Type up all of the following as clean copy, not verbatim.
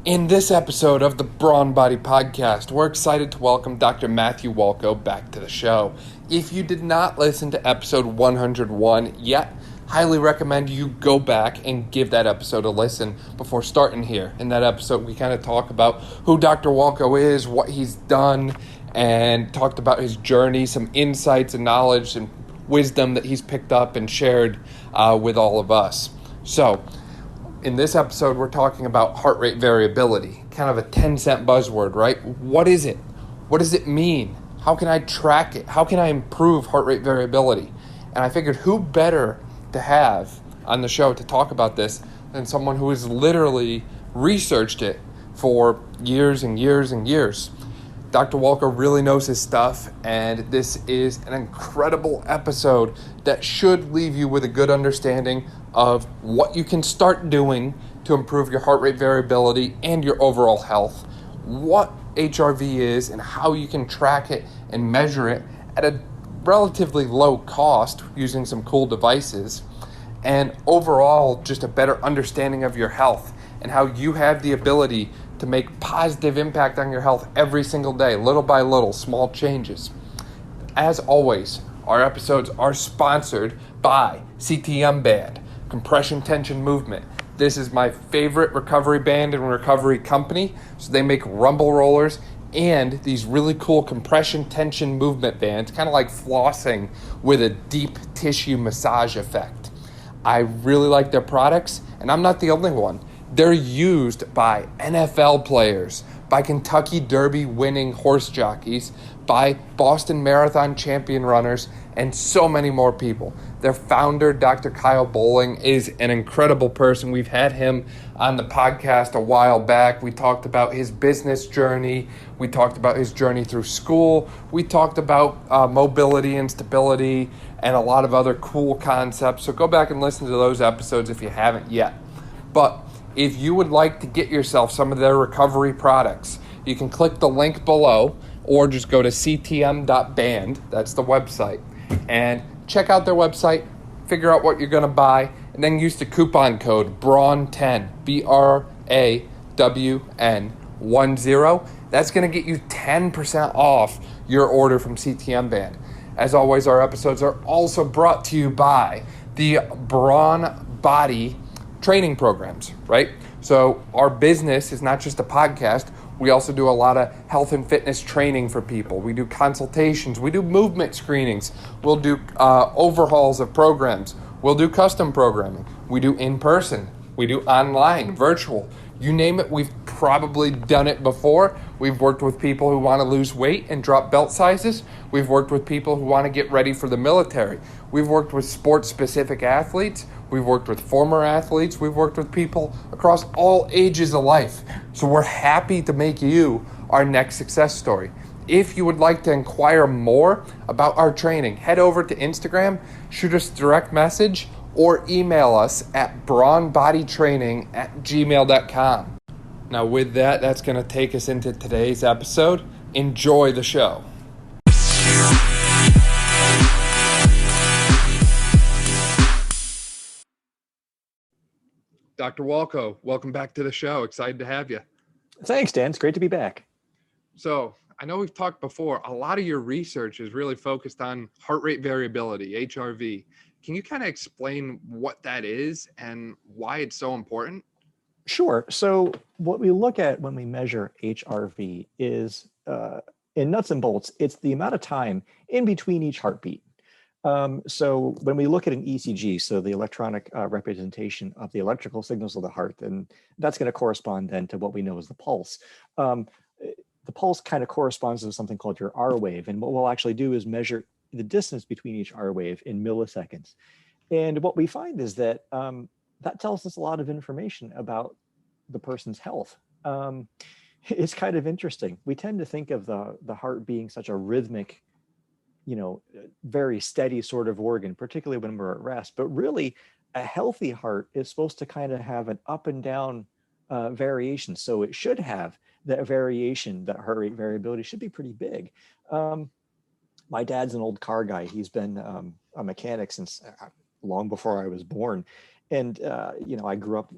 In this episode of the Brawn Body Podcast, we're excited to welcome Dr. Matthew Walko back to the show. If you did not listen to episode 101 yet, highly recommend you go back and give that episode a listen before starting here. In that episode, we kind of talk about who Dr. Walko is, what he's done, and talked about his journey, some insights and knowledge and wisdom that he's picked up and shared with all of us. So, in this episode, we're talking about heart rate variability, kind of a 10-cent buzzword, right? What is it? What does it mean? How can I track it? How can I improve heart rate variability? And I figured who better to have on the show to talk about this than someone who has literally researched it for years and years and years. Dr. Walko really knows his stuff, and this is an incredible episode that should leave you with a good understanding of what you can start doing to improve your heart rate variability and your overall health, what HRV is and how you can track it and measure it at a relatively low cost using some cool devices, and overall just a better understanding of your health and how you have the ability to make positive impact on your health every single day, little by little, small changes. As always, our episodes are sponsored by CTM Band, Compression Tension Movement. This is my favorite recovery band and recovery company. So they make rumble rollers and these really cool compression tension movement bands, kind of like flossing with a deep tissue massage effect. I really like their products, and I'm not the only one. They're used by NFL players, by Kentucky Derby winning horse jockeys, by Boston Marathon champion runners, and so many more people. Their founder, Dr. Kyle Bowling, is an incredible person. We've had him on the podcast a while back. We talked about his business journey. We talked about his journey through school. We talked about mobility and stability and a lot of other cool concepts. So go back and listen to those episodes if you haven't yet. But if you would like to get yourself some of their recovery products, you can click the link below or just go to ctm.band, that's the website, and check out their website, figure out what you're going to buy, and then use the coupon code BRAWN10, BRAWN10. That's going to get you 10% off your order from CTM Band. As always, our episodes are also brought to you by the Brawn Body training programs, right? So our business is not just a podcast. We also do a lot of health and fitness training for people. We do consultations. We do movement screenings. We'll do overhauls of programs. We'll do custom programming. We do in-person. We do online, virtual. You name it, we've probably done it before. We've worked with people who want to lose weight and drop belt sizes. We've worked with people who want to get ready for the military. We've worked with sports-specific athletes. We've worked with former athletes. We've worked with people across all ages of life. So we're happy to make you our next success story. If you would like to inquire more about our training, head over to Instagram, shoot us a direct message, or email us at brawnbodytraining@gmail.com. Now with that, that's going to take us into today's episode. Enjoy the show. Dr. Walko, welcome back to the show. Excited to have you. Thanks, Dan. It's great to be back. So I know we've talked before. A lot of your research is really focused on heart rate variability, HRV. Can you kind of explain what that is and why it's so important? Sure. So what we look at when we measure HRV is, in nuts and bolts, it's the amount of time in between each heartbeat. So when we look at an ECG, so the electronic representation of the electrical signals of the heart, then that's going to correspond then to what we know as the pulse. The pulse kind of corresponds to something called your R wave. And what we'll actually do is measure the distance between each R wave in milliseconds. And what we find is that that tells us a lot of information about the person's health. It's kind of interesting. We tend to think of the heart being such a rhythmic, very steady sort of organ, particularly when we're at rest. But really, a healthy heart is supposed to kind of have an up and down variation. So it should have that variation, that heart rate variability should be pretty big. My dad's an old car guy. He's been a mechanic since long before I was born. And, I grew up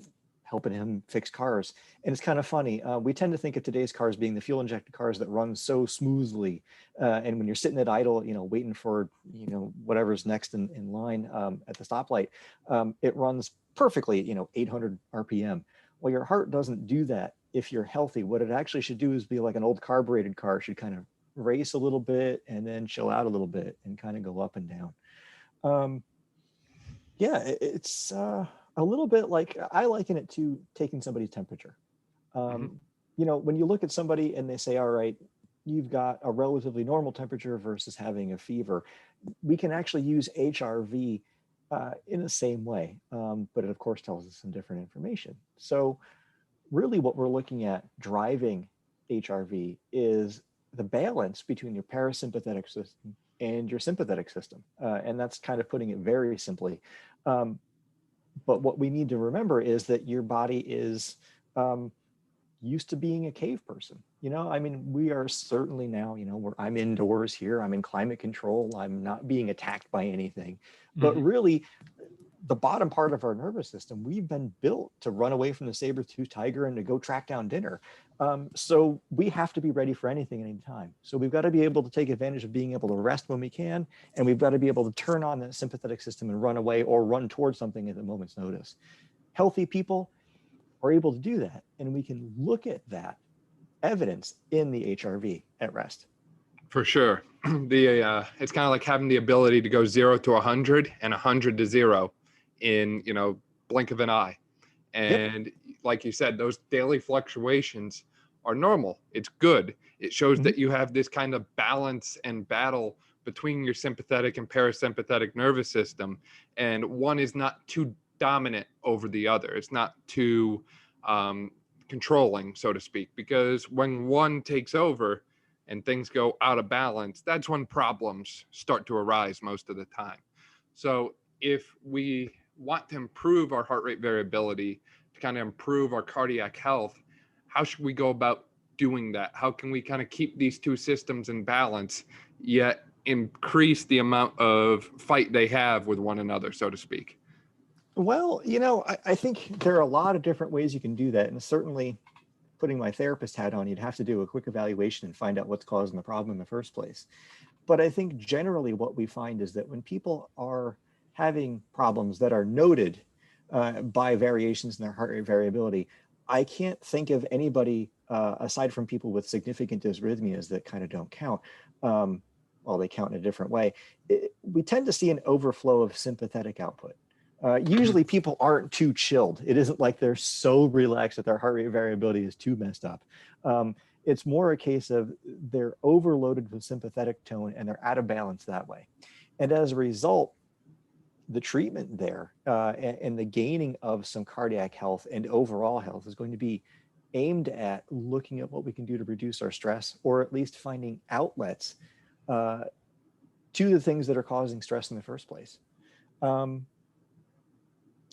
helping him fix cars. And it's kind of funny. We tend to think of today's cars being the fuel injected cars that run so smoothly. And when you're sitting at idle, waiting for, whatever's next in line at the stoplight, it runs perfectly at, 800 RPM. Well, your heart doesn't do that if you're healthy. What it actually should do is be like an old carbureted car. It should kind of race a little bit and then chill out a little bit and kind of go up and down. It's a little bit like, I liken it to taking somebody's temperature. When you look at somebody and they say, all right, you've got a relatively normal temperature versus having a fever, we can actually use HRV in the same way, but it of course tells us some different information. So really what we're looking at driving HRV is the balance between your parasympathetic system and your sympathetic system. And that's kind of putting it very simply. But what we need to remember is that your body is used to being a cave person. We are certainly now, I'm indoors here, I'm in climate control, I'm not being attacked by anything. But really, the bottom part of our nervous system, we've been built to run away from the saber-toothed tiger and to go track down dinner. So we have to be ready for anything at any time. So we've got to be able to take advantage of being able to rest when we can, and we've got to be able to turn on that sympathetic system and run away or run towards something at a moment's notice. Healthy people are able to do that, and we can look at that evidence in the HRV at rest. For sure. It's kind of like having the ability to go 0 to 100 and 100 to 0 in, blink of an eye. And like you said, those daily fluctuations are normal. It's good. It shows that you have this kind of balance and battle between your sympathetic and parasympathetic nervous system. And one is not too dominant over the other. It's not too controlling, so to speak, because when one takes over and things go out of balance, that's when problems start to arise most of the time. So if we want to improve our heart rate variability, to kind of improve our cardiac health, how should we go about doing that? How can we kind of keep these two systems in balance, yet increase the amount of fight they have with one another, so to speak? Well, I think there are a lot of different ways you can do that. And certainly putting my therapist hat on, you'd have to do a quick evaluation and find out what's causing the problem in the first place. But I think generally what we find is that when people are having problems that are noted by variations in their heart rate variability, I can't think of anybody aside from people with significant dysrhythmias that kind of don't count. Well, they count in a different way. We tend to see an overflow of sympathetic output. Usually people aren't too chilled. It isn't like they're so relaxed that their heart rate variability is too messed up. It's more a case of they're overloaded with sympathetic tone and they're out of balance that way. And as a result, the treatment there and the gaining of some cardiac health and overall health is going to be aimed at looking at what we can do to reduce our stress, or at least finding outlets to the things that are causing stress in the first place.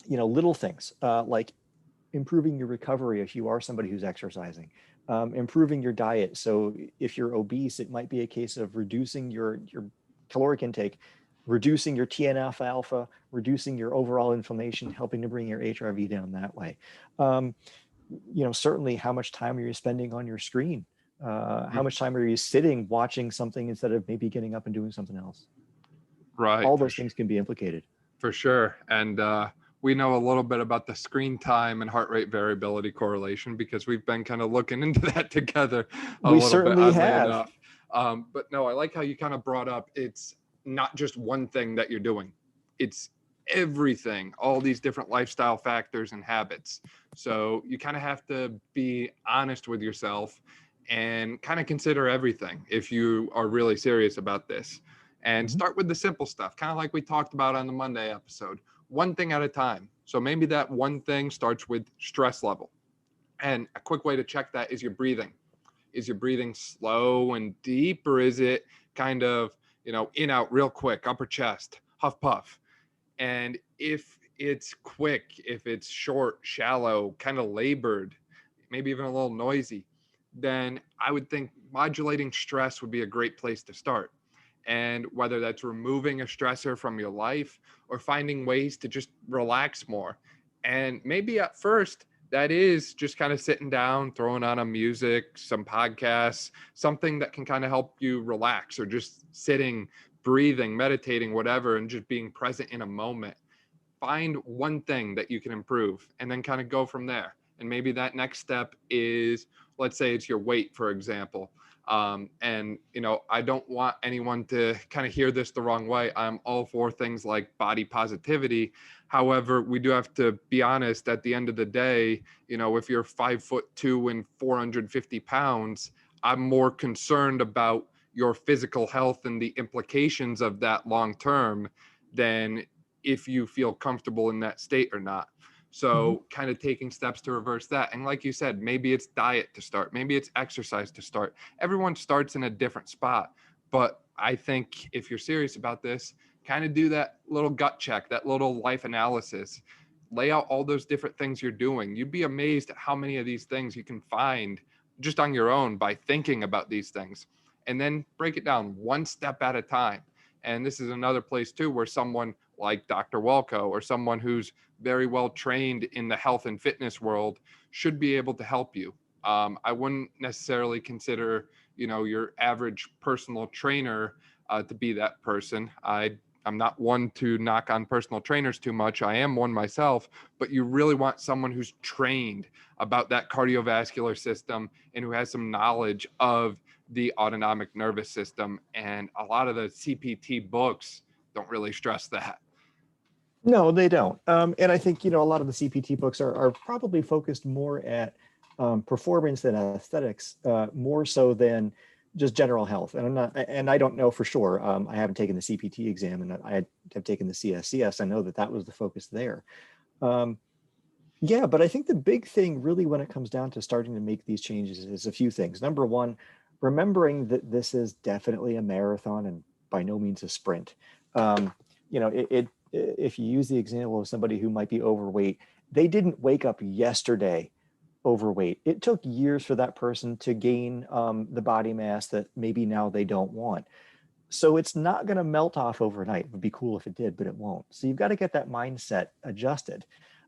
Little things like improving your recovery if you are somebody who's exercising, improving your diet. So if you're obese, it might be a case of reducing your caloric intake, reducing your TNF alpha, reducing your overall inflammation, helping to bring your HRV down that way. Certainly how much time are you spending on your screen? How much time are you sitting watching something instead of maybe getting up and doing something else? Right. All those things can be implicated. For sure. And we know a little bit about the screen time and heart rate variability correlation because we've been kind of looking into that together We certainly have. But no, I like how you kind of brought up, it's not just one thing that you're doing. It's everything, all these different lifestyle factors and habits. So you kind of have to be honest with yourself and kind of consider everything if you are really serious about this. And start with the simple stuff, kind of like we talked about on the Monday episode, one thing at a time. So maybe that one thing starts with stress level. And a quick way to check that is your breathing. Is your breathing slow and deep, or is it kind of, in, out real quick, upper chest, huff, puff? And if it's quick, if it's short, shallow, kind of labored, maybe even a little noisy, then I would think modulating stress would be a great place to start. And whether that's removing a stressor from your life or finding ways to just relax more. And maybe at first, that is just kind of sitting down, throwing on a music, some podcasts, something that can kind of help you relax, or just sitting, breathing, meditating, whatever, and just being present in a moment. Find one thing that you can improve and then kind of go from there. And maybe that next step is, let's say it's your weight, for example. And, I don't want anyone to kind of hear this the wrong way. I'm all for things like body positivity. However, we do have to be honest, at the end of the day, if you're 5'2" and 450 pounds, I'm more concerned about your physical health and the implications of that long term than if you feel comfortable in that state or not. So kind of taking steps to reverse that. And like you said, maybe it's diet to start, maybe it's exercise to start. Everyone starts in a different spot. But I think if you're serious about this, kind of do that little gut check, that little life analysis, lay out all those different things you're doing. You'd be amazed at how many of these things you can find just on your own by thinking about these things, and then break it down one step at a time. And this is another place too, where someone like Dr. Walko, or someone who's very well trained in the health and fitness world, should be able to help you. I wouldn't necessarily consider, your average personal trainer to be that person. I'm not one to knock on personal trainers too much. I am one myself, but you really want someone who's trained about that cardiovascular system and who has some knowledge of the autonomic nervous system. And a lot of the CPT books don't really stress that. No, they don't. And I think, a lot of the CPT books are probably focused more at performance and aesthetics, more so than just general health. And I don't know for sure. I haven't taken the CPT exam, and I have taken the CSCS. I know that was the focus there. Yeah, but I think the big thing really when it comes down to starting to make these changes is a few things. Number one, remembering that this is definitely a marathon and by no means a sprint. If you use the example of somebody who might be overweight, they didn't wake up yesterday overweight. It took years for that person to gain the body mass that maybe now they don't want. So it's not going to melt off overnight. It would be cool if it did, but it won't. So you've got to get that mindset adjusted.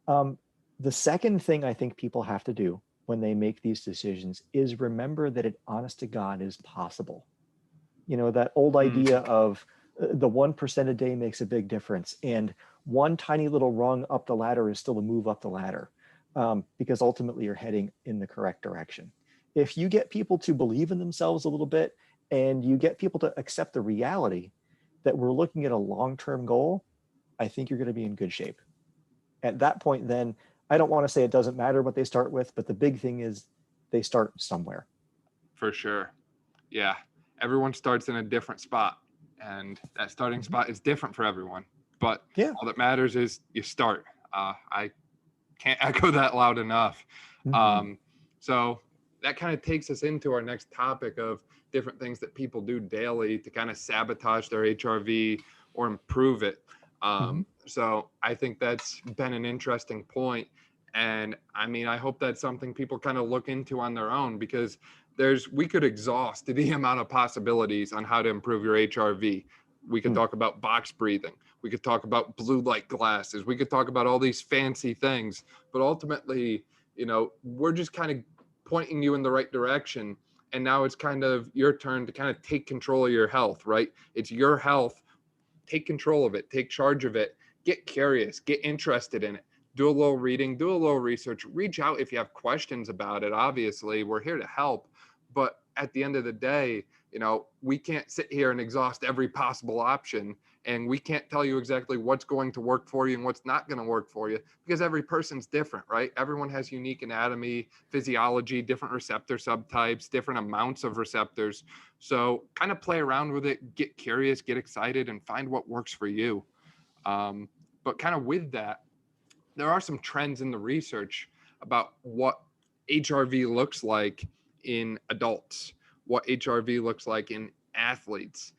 The second thing I think people have to do when they make these decisions is remember that it, honest to God, is possible. That old idea of the 1% a day makes a big difference. And one tiny little rung up the ladder is still a move up the ladder, because ultimately you're heading in the correct direction. If you get people to believe in themselves a little bit, and you get people to accept the reality that we're looking at a long-term goal, I think you're going to be in good shape. At that point, then, I don't want to say it doesn't matter what they start with, but the big thing is they start somewhere. For sure. Yeah. Everyone starts in a different spot, and that starting spot is different for everyone. But all that matters is you start. I can't echo that loud enough. So that kind of takes us into our next topic of different things that people do daily to kind of sabotage their HRV or improve it. So I think that's been an interesting point. And I mean, I hope that's something people kind of look into on their own, because we could exhaust the amount of possibilities on how to improve your HRV. We could talk about box breathing. We could talk about blue light glasses. We could talk about all these fancy things, but ultimately, we're just kind of pointing you in the right direction. And now it's kind of your turn to kind of take control of your health, right? It's your health. Take control of it, take charge of it, get curious, get interested in it, do a little reading, do a little research, reach out if you have questions about it. Obviously, we're here to help. But at the end of the day, we can't sit here and exhaust every possible option. And we can't tell you exactly what's going to work for you and what's not going to work for you, because every person's different, right? Everyone has unique anatomy, physiology, different receptor subtypes, different amounts of receptors. So kind of play around with it, get curious, get excited, and find what works for you. But kind of with that, there are some trends in the research about what HRV looks like in adults, what HRV looks like in athletes.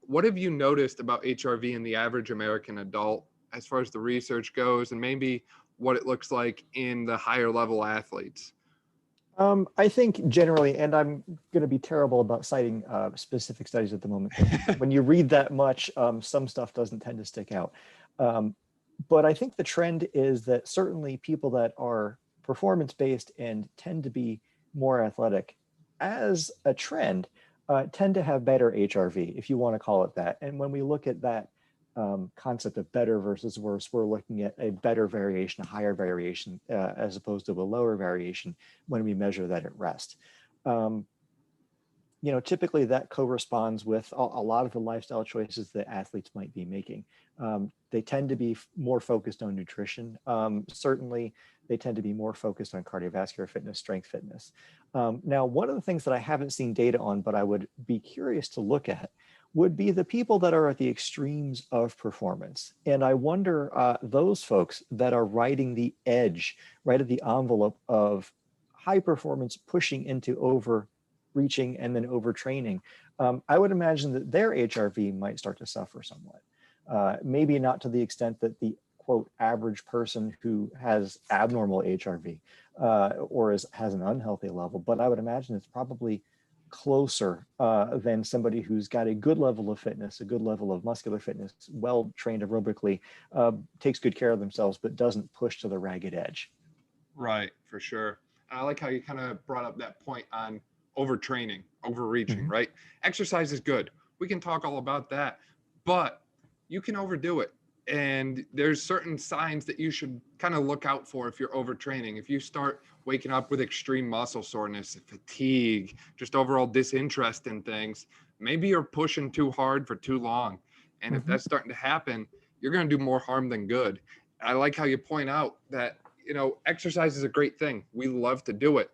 What have you noticed about HRV in the average American adult as far as the research goes, and maybe what it looks like in the higher level athletes? I think generally, and I'm going to be terrible about citing specific studies at the moment. When you read that much, some stuff doesn't tend to stick out. But I think the trend is that certainly people that are performance-based and tend to be more athletic as a trend tend to have better HRV, if you want to call it that. And when we look at that concept of better versus worse, we're looking at a better variation, a higher variation, as opposed to a lower variation when we measure that at rest. Typically that corresponds with a lot of the lifestyle choices that athletes might be making. They tend to be more focused on nutrition. Certainly, they tend to be more focused on cardiovascular fitness, strength fitness. Now, one of the things that I haven't seen data on, but I would be curious to look at, would be the people that are at the extremes of performance. And I wonder, those folks that are riding the edge, right at the envelope of high performance, pushing into overreaching and then overtraining, I would imagine that their HRV might start to suffer somewhat. Maybe not to the extent that the quote average person who has abnormal HRV or has an unhealthy level, but I would imagine it's probably closer than somebody who's got a good level of fitness, a good level of muscular fitness, well trained aerobically, takes good care of themselves, but doesn't push to the ragged edge. Right, for sure. I like how you kind of brought up that point on overtraining, overreaching, right? Exercise is good. We can talk all about that, but you can overdo it. And there's certain signs that you should kind of look out for if you're overtraining. If you start waking up with extreme muscle soreness, fatigue, just overall disinterest in things, maybe you're pushing too hard for too long. And if that's starting to happen, you're going to do more harm than good. I like how you point out that, exercise is a great thing. We love to do it,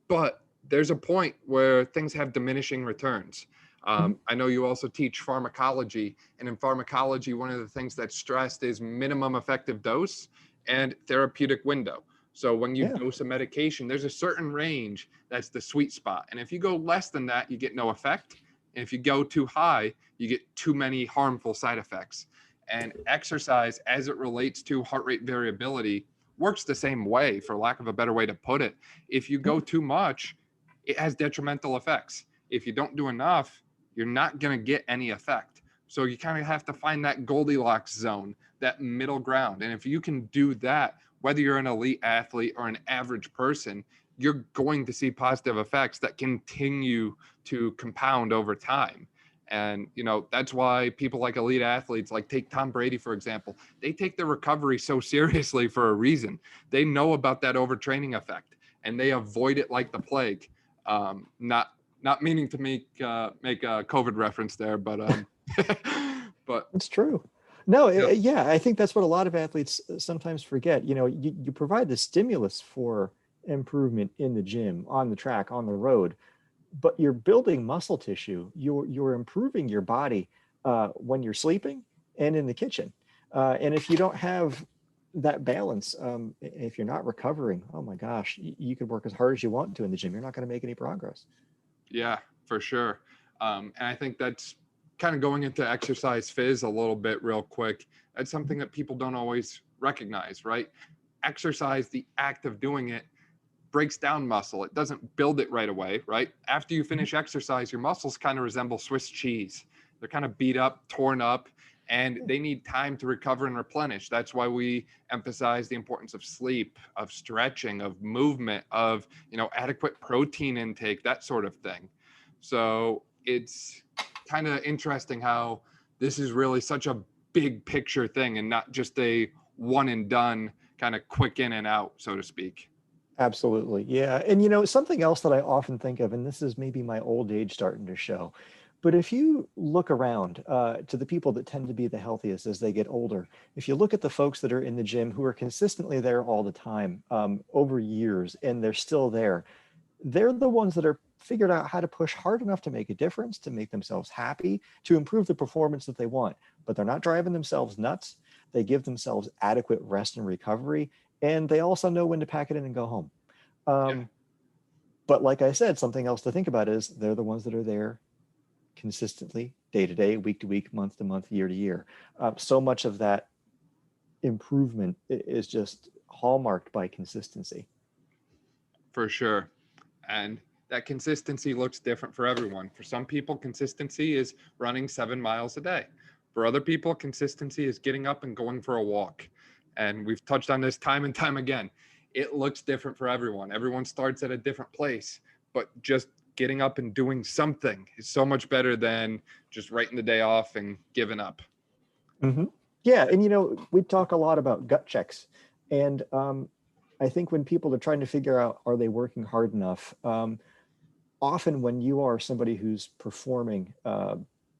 but there's a point where things have diminishing returns. I know you also teach pharmacology, and in pharmacology, one of the things that's stressed is minimum effective dose and therapeutic window. So when you dose a medication, there's a certain range that's the sweet spot. And if you go less than that, you get no effect. And if you go too high, you get too many harmful side effects. And exercise, as it relates to heart rate variability, works the same way, for lack of a better way to put it. If you go too much, it has detrimental effects. If you don't do enough, you're not going to get any effect. So you kind of have to find that Goldilocks zone, that middle ground. And if you can do that, whether you're an elite athlete or an average person, you're going to see positive effects that continue to compound over time. And, that's why people like elite athletes, like take Tom Brady, for example, they take their recovery so seriously for a reason. They know about that overtraining effect and they avoid it like the plague. Not meaning to make a COVID reference there, but but it's true. No, I think that's what a lot of athletes sometimes forget. You provide the stimulus for improvement in the gym, on the track, on the road, but you're building muscle tissue. You're improving your body when you're sleeping and in the kitchen. And if you don't have that balance, if you're not recovering, oh my gosh, you could work as hard as you want to in the gym. You're not going to make any progress. Yeah, for sure. And I think that's kind of going into exercise phys a little bit real quick. That's something that people don't always recognize, right? Exercise, the act of doing it, breaks down muscle. It doesn't build it right away, right? After you finish exercise, your muscles kind of resemble Swiss cheese. They're kind of beat up, torn up, and they need time to recover and replenish. That's why we emphasize the importance of sleep, of stretching, of movement, of, adequate protein intake, that sort of thing. So it's kind of interesting how this is really such a big picture thing and not just a one and done kind of quick in and out, so to speak. Absolutely. Yeah. And something else that I often think of, and this is maybe my old age starting to show, but if you look around to the people that tend to be the healthiest as they get older, if you look at the folks that are in the gym who are consistently there all the time over years, and they're still there, they're the ones that are figured out how to push hard enough to make a difference, to make themselves happy, to improve the performance that they want. But they're not driving themselves nuts. They give themselves adequate rest and recovery, and they also know when to pack it in and go home. But like I said, something else to think about is they're the ones that are there consistently, day to day, week to week, month to month, year to year. So much of that improvement is just hallmarked by consistency. For sure. And that consistency looks different for everyone. For some people, consistency is running 7 miles a day. For other people, consistency is getting up and going for a walk. And we've touched on this time and time again. it looks different for everyone. Everyone starts at a different place, but just getting up and doing something is so much better than just writing the day off and giving up. Mm-hmm. Yeah, and we talk a lot about gut checks, and I think when people are trying to figure out are they working hard enough, often when you are somebody who's performing,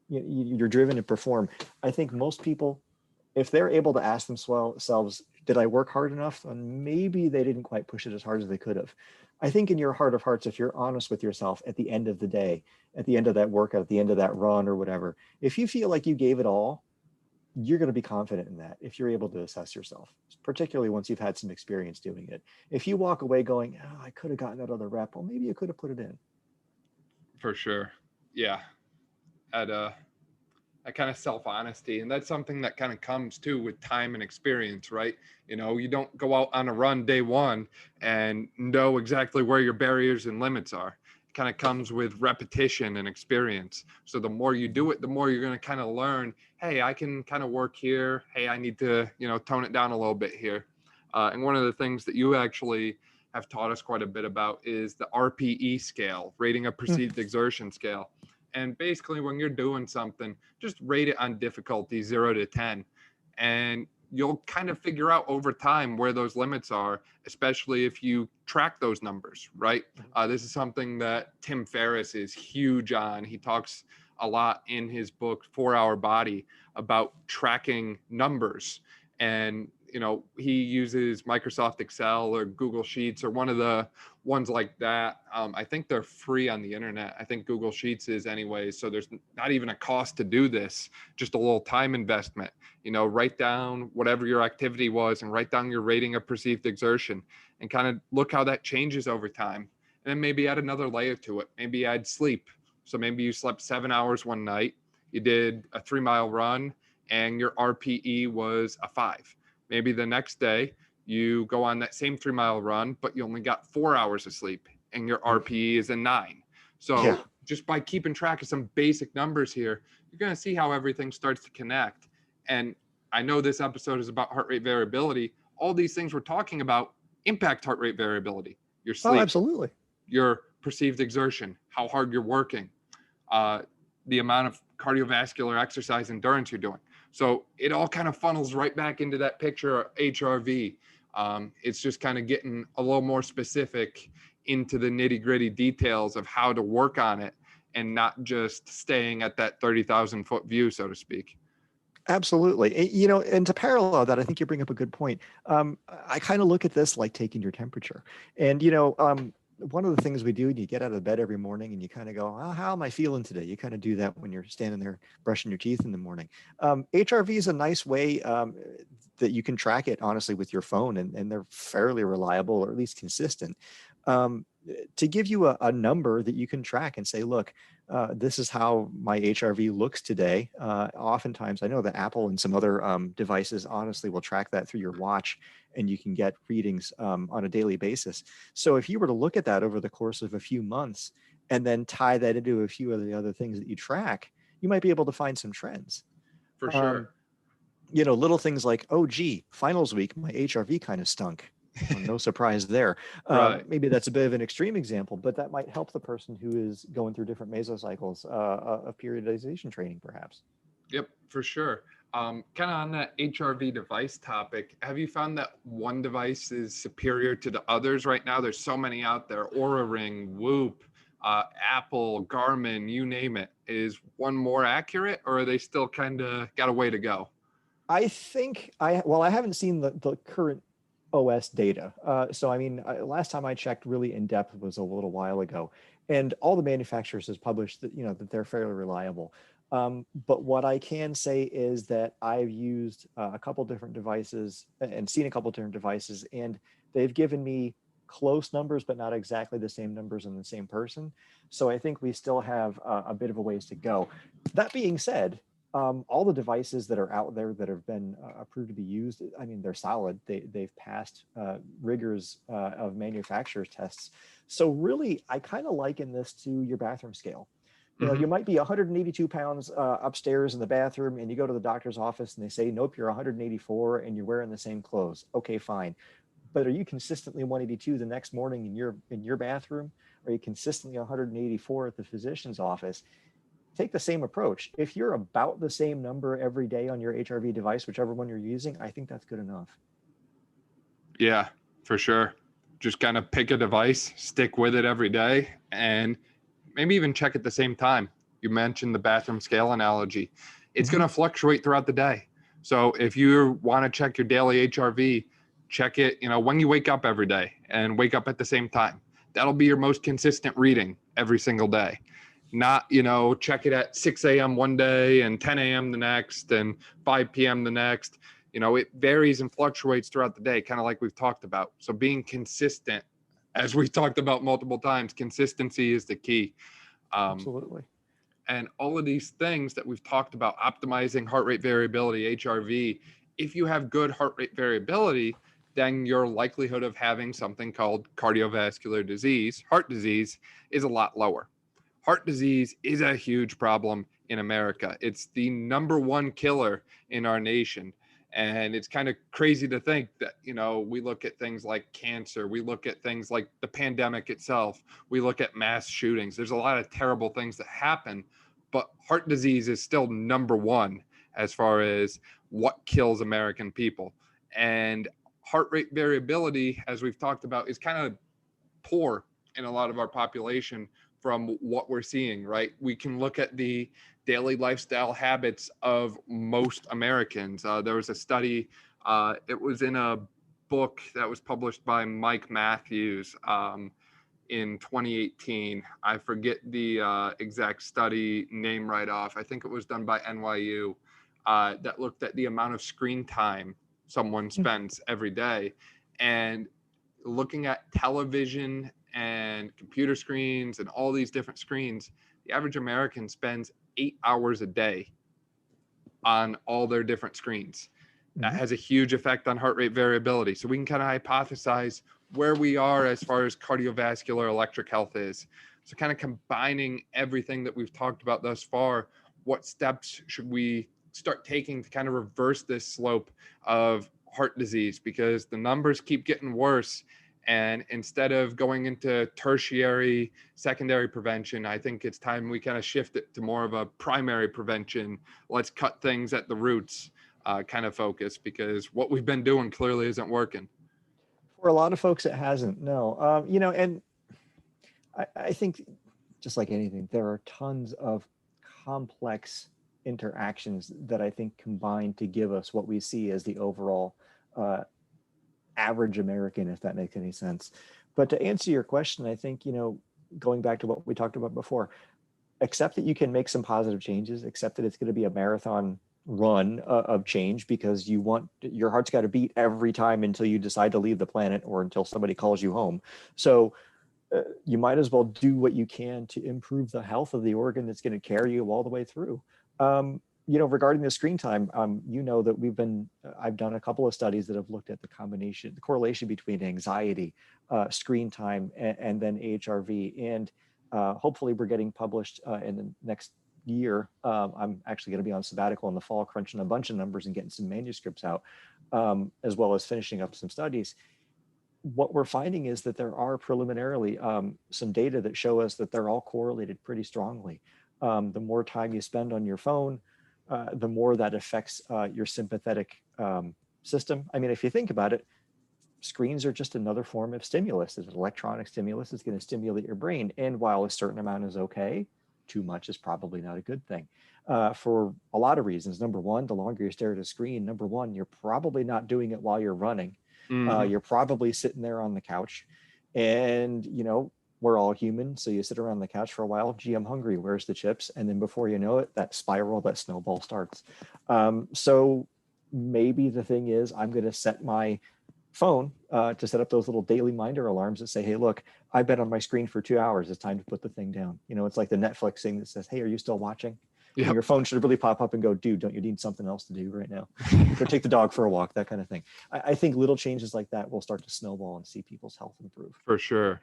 you're driven to perform. I think most people, if they're able to ask themselves, did I work hard enough? And maybe they didn't quite push it as hard as they could have. I think in your heart of hearts, if you're honest with yourself at the end of the day, at the end of that workout, at the end of that run or whatever, if you feel like you gave it all, you're going to be confident in that if you're able to assess yourself, particularly once you've had some experience doing it. If you walk away going, oh, I could have gotten that other rep, well, maybe you could have put it in. For sure. Yeah. At that kind of self-honesty, and that's something that kind of comes too with time and experience, right? You don't go out on a run day one and know exactly where your barriers and limits are. It kind of comes with repetition and experience. So the more you do it, the more you're going to kind of learn, hey, I can kind of work here, hey, I need to tone it down a little bit here. And one of the things that you actually have taught us quite a bit about is the RPE scale, rating of perceived exertion scale. And basically, when you're doing something, just rate it on difficulty 0 to 10. And you'll kind of figure out over time where those limits are, especially if you track those numbers, right? This is something that Tim Ferriss is huge on. He talks a lot in his book, 4 Hour Body, about tracking numbers. And he uses Microsoft Excel or Google Sheets or one of the ones like that. I think they're free on the internet. I think Google Sheets is anyway. So there's not even a cost to do this, just a little time investment. Write down whatever your activity was and write down your rating of perceived exertion and kind of look how that changes over time. And then maybe add another layer to it. Maybe add sleep. So maybe you slept 7 hours one night, you did a 3-mile run and your RPE was a 5. Maybe the next day you go on that same 3-mile run, but you only got 4 hours of sleep and your RPE is a 9. So just by keeping track of some basic numbers here, you're going to see how everything starts to connect. And I know this episode is about heart rate variability. All these things we're talking about impact heart rate variability. Your sleep, absolutely. Your perceived exertion, how hard you're working, the amount of cardiovascular exercise endurance you're doing. So it all kind of funnels right back into that picture of HRV. It's just kind of getting a little more specific into the nitty gritty details of how to work on it and not just staying at that 30,000 foot view, so to speak. Absolutely. And to parallel that, I think you bring up a good point. I kind of look at this like taking your temperature. And, one of the things we do, you get out of bed every morning and you kind of go, oh, how am I feeling today? You kind of do that when you're standing there brushing your teeth in the morning. HRV is a nice way that you can track it, honestly, with your phone, and they're fairly reliable, or at least consistent, to give you a number that you can track and say, look, this is how my HRV looks today. Oftentimes, I know that Apple and some other devices honestly will track that through your watch, and you can get readings on a daily basis. So if you were to look at that over the course of a few months and then tie that into a few of the other things that you track, you might be able to find some trends. For sure. Little things like, oh, gee, finals week, my HRV kind of stunk. Well, no surprise there. Right. Maybe that's a bit of an extreme example, but that might help the person who is going through different mesocycles of periodization training, perhaps. Yep, for sure. Kind of on that HRV device topic, have you found that one device is superior to the others right now? There's so many out there: Oura Ring, Whoop, Apple, Garmin, you name it. Is one more accurate, or are they still kind of got a way to go? I think I haven't seen the current OS data. So, I mean, last time I checked really in depth was a little while ago, and all the manufacturers has published that, that they're fairly reliable. But what I can say is that I've used a couple different devices and seen a couple different devices, and they've given me close numbers, but not exactly the same numbers in the same person. So I think we still have a bit of a ways to go. That being said, all the devices that are out there that have been approved to be used, I mean, they're solid. They've passed rigors of manufacturer's tests. So really, I kind of liken this to your bathroom scale. You might be 182 pounds upstairs in the bathroom, and you go to the doctor's office and they say, nope, you're 184 and you're wearing the same clothes. Okay, fine. but are you consistently 182 the next morning in your bathroom? Are you consistently 184 at the physician's office? Take the same approach. If you're about the same number every day on your HRV device, whichever one you're using, I think that's good enough. Yeah, for sure. Just kind of pick a device, stick with it every day, and maybe even check at the same time. You mentioned the bathroom scale analogy. It's going to fluctuate throughout the day. So if you want to check your daily HRV, check it, when you wake up every day and wake up at the same time. That'll be your most consistent reading every single day. Not, check it at 6 a.m. one day and 10 a.m. the next and 5 p.m. the next. It varies and fluctuates throughout the day, kind of like we've talked about. So being consistent, as we've talked about multiple times, consistency is the key. Absolutely. And all of these things that we've talked about, optimizing heart rate variability, HRV, if you have good heart rate variability, then your likelihood of having something called cardiovascular disease, heart disease, is a lot lower. Heart disease is a huge problem in America. It's the number one killer in our nation. And it's kind of crazy to think that, we look at things like cancer, we look at things like the pandemic itself, we look at mass shootings. There's a lot of terrible things that happen, but heart disease is still number one as far as what kills American people. And heart rate variability, as we've talked about, is kind of poor in a lot of our population from what we're seeing, right? We can look at the daily lifestyle habits of most Americans. There was a study, it was in a book that was published by Mike Matthews in 2018. I forget the exact study name right off. I think it was done by NYU that looked at the amount of screen time someone spends every day. And looking at television and computer screens and all these different screens, the average American spends 8 hours a day on all their different screens. That has a huge effect on heart rate variability. So we can kind of hypothesize where we are as far as cardiovascular electric health is. So kind of combining everything that we've talked about thus far, what steps should we start taking to kind of reverse this slope of heart disease? Because the numbers keep getting worse. And instead of going into tertiary, secondary prevention, I think it's time we kind of shift it to more of a primary prevention. Let's cut things at the roots kind of focus, because what we've been doing clearly isn't working. For a lot of folks, it hasn't. No. And I think just like anything, there are tons of complex interactions that I think combine to give us what we see as the overall average American, if that makes any sense. But to answer your question, I think, going back to what we talked about before, accept that you can make some positive changes, accept that it's going to be a marathon run of change, because your heart's got to beat every time until you decide to leave the planet or until somebody calls you home. So you might as well do what you can to improve the health of the organ that's going to carry you all the way through. Regarding the screen time, that I've done a couple of studies that have looked at the correlation between anxiety, screen time, and then HRV. And hopefully we're getting published in the next year. I'm actually going to be on sabbatical in the fall, crunching a bunch of numbers and getting some manuscripts out, as well as finishing up some studies. What we're finding is that there are preliminarily some data that show us that they're all correlated pretty strongly. The more time you spend on your phone, the more that affects your sympathetic system. I mean, if you think about it, screens are just another form of stimulus. It's an electronic stimulus. It's going to stimulate your brain. And while a certain amount is okay, too much is probably not a good thing for a lot of reasons. Number one, the longer you stare at a screen, you're probably not doing it while you're running. You're probably sitting there on the couch, and we're all human. So you sit around the couch for a while. Gee, I'm hungry. Where's the chips? And then before you know it, that snowball starts. So maybe the thing is, I'm going to set my phone to set up those little daily minder alarms that say, hey, look, I've been on my screen for 2 hours. It's time to put the thing down. It's like the Netflix thing that says, hey, are you still watching? Yep. And your phone should really pop up and go, dude, don't you need something else to do right now? Go take the dog for a walk, that kind of thing. I think little changes like that will start to snowball and see people's health improve. For sure.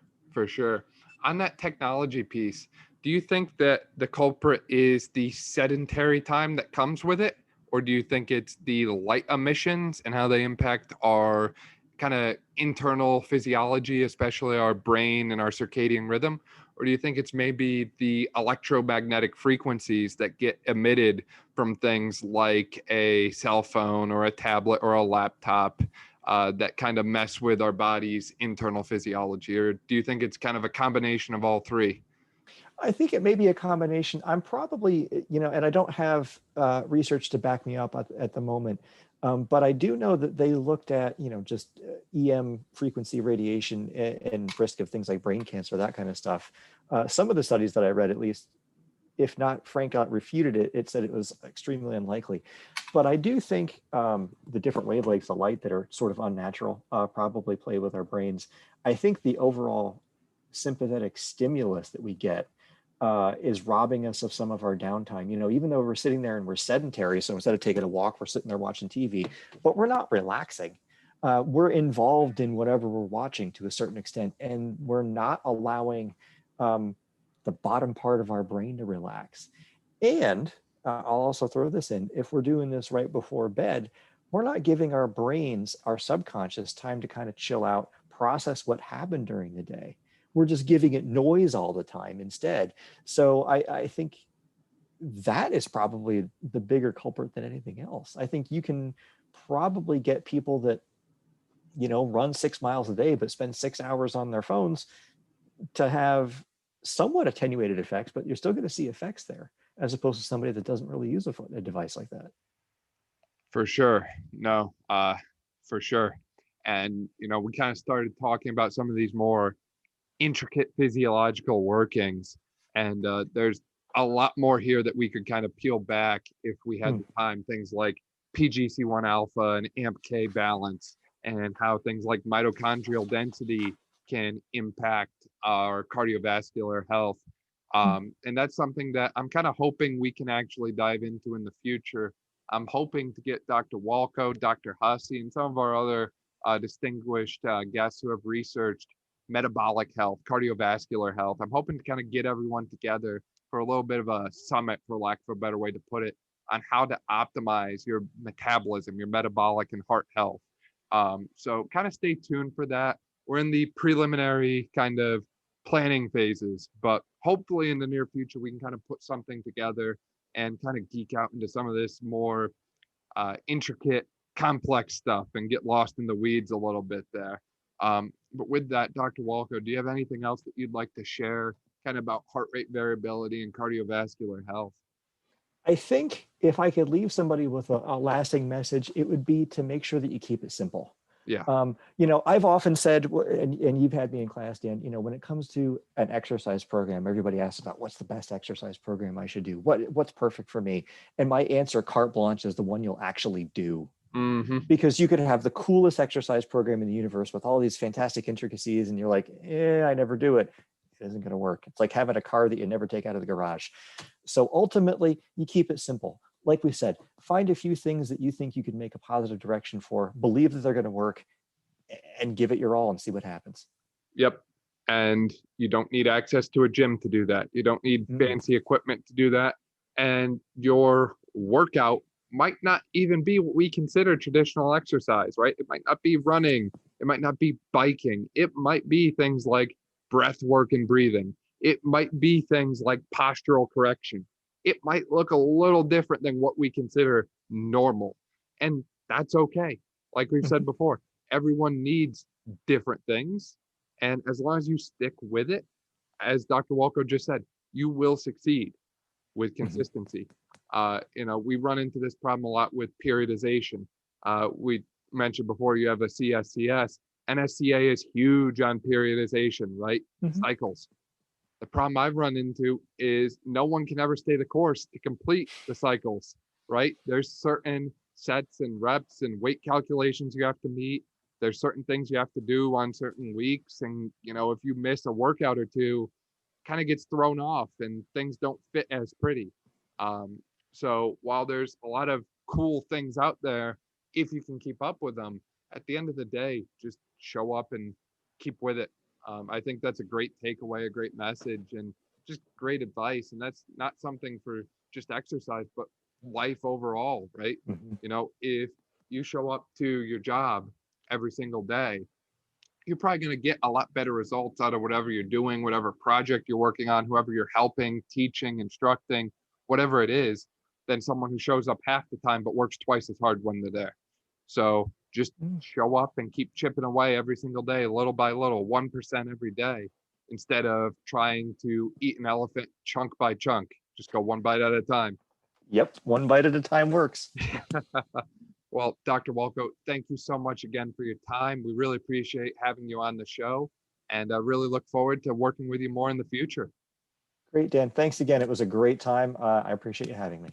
On that technology piece, do you think that the culprit is the sedentary time that comes with it? Or do you think it's the light emissions and how they impact our kind of internal physiology, especially our brain and our circadian rhythm? Or do you think it's maybe the electromagnetic frequencies that get emitted from things like a cell phone or a tablet or a laptop that kind of mess with our body's internal physiology? Or do you think it's kind of a combination of all three? I think it may be a combination. I'm probably, and I don't have research to back me up at the moment, but I do know that they looked at, just EM frequency radiation and risk of things like brain cancer, that kind of stuff. Some of the studies that I read, at least, if not Frank got refuted it, it said it was extremely unlikely. But I do think the different wavelengths of light that are sort of unnatural probably play with our brains. I think the overall sympathetic stimulus that we get is robbing us of some of our downtime. Even though we're sitting there and we're sedentary, so instead of taking a walk, we're sitting there watching TV, but we're not relaxing. We're involved in whatever we're watching to a certain extent, and we're not allowing the bottom part of our brain to relax. And I'll also throw this in: if we're doing this right before bed, we're not giving our brains, our subconscious, time to kind of chill out, process what happened during the day. We're just giving it noise all the time instead. So I think that is probably the bigger culprit than anything else. I think you can probably get people that, run 6 miles a day, but spend 6 hours on their phones to have somewhat attenuated effects, but you're still going to see effects there, as opposed to somebody that doesn't really use a device like that. For sure. No, for sure. And, we kind of started talking about some of these more intricate physiological workings. And there's a lot more here that we could kind of peel back if we had the time. Things like PGC1 alpha and AMP-K balance, and how things like mitochondrial density can impact our cardiovascular health. And that's something that I'm kind of hoping we can actually dive into in the future. I'm hoping to get Dr. Walko, Dr. Hussey, and some of our other distinguished guests who have researched metabolic health, cardiovascular health. I'm hoping to kind of get everyone together for a little bit of a summit, for lack of a better way to put it, on how to optimize your metabolism, your metabolic and heart health. So kind of stay tuned for that. We're in the preliminary kind of planning phases, but hopefully in the near future, we can kind of put something together and kind of geek out into some of this more intricate, complex stuff and get lost in the weeds a little bit there. But with that, Dr. Walko, do you have anything else that you'd like to share kind of about heart rate variability and cardiovascular health? I think if I could leave somebody with a lasting message, it would be to make sure that you keep it simple. Yeah. I've often said, and you've had me in class, Dan, when it comes to an exercise program, everybody asks about what's the best exercise program I should do? What's perfect for me? And my answer, carte blanche, is the one you'll actually do. Mm-hmm. Because you could have the coolest exercise program in the universe with all these fantastic intricacies, and you're like, I never do it. It isn't going to work. It's like having a car that you never take out of the garage. So ultimately, you keep it simple. Like we said, find a few things that you think you can make a positive direction for, believe that they're going to work, and give it your all and see what happens. Yep. And you don't need access to a gym to do that. You don't need fancy equipment to do that. And your workout might not even be what we consider traditional exercise, right? It might not be running. It might not be biking. It might be things like breath work and breathing. It might be things like postural correction. It might look a little different than what we consider normal. And that's okay. Like we've said before, everyone needs different things. And as long as you stick with it, as Dr. Walko just said, you will succeed with consistency. We run into this problem a lot with periodization. We mentioned before, you have a CSCS. NSCA is huge on periodization, right? Cycles. The problem I've run into is no one can ever stay the course to complete the cycles, right? There's certain sets and reps and weight calculations you have to meet. There's certain things you have to do on certain weeks. And, if you miss a workout or two, kind of gets thrown off and things don't fit as pretty. So while there's a lot of cool things out there, if you can keep up with them, at the end of the day, just show up and keep with it. I think that's a great takeaway, a great message, and just great advice. And that's not something for just exercise, but life overall, right? If you show up to your job every single day, you're probably going to get a lot better results out of whatever you're doing, whatever project you're working on, whoever you're helping, teaching, instructing, whatever it is, than someone who shows up half the time but works twice as hard when they're there. So just show up and keep chipping away every single day, little by little, 1% every day, instead of trying to eat an elephant chunk by chunk. Just go one bite at a time. Yep, one bite at a time works. Well, Dr. Walko, thank you so much again for your time. We really appreciate having you on the show, and I really look forward to working with you more in the future. Great, Dan. Thanks again. It was a great time. I appreciate you having me.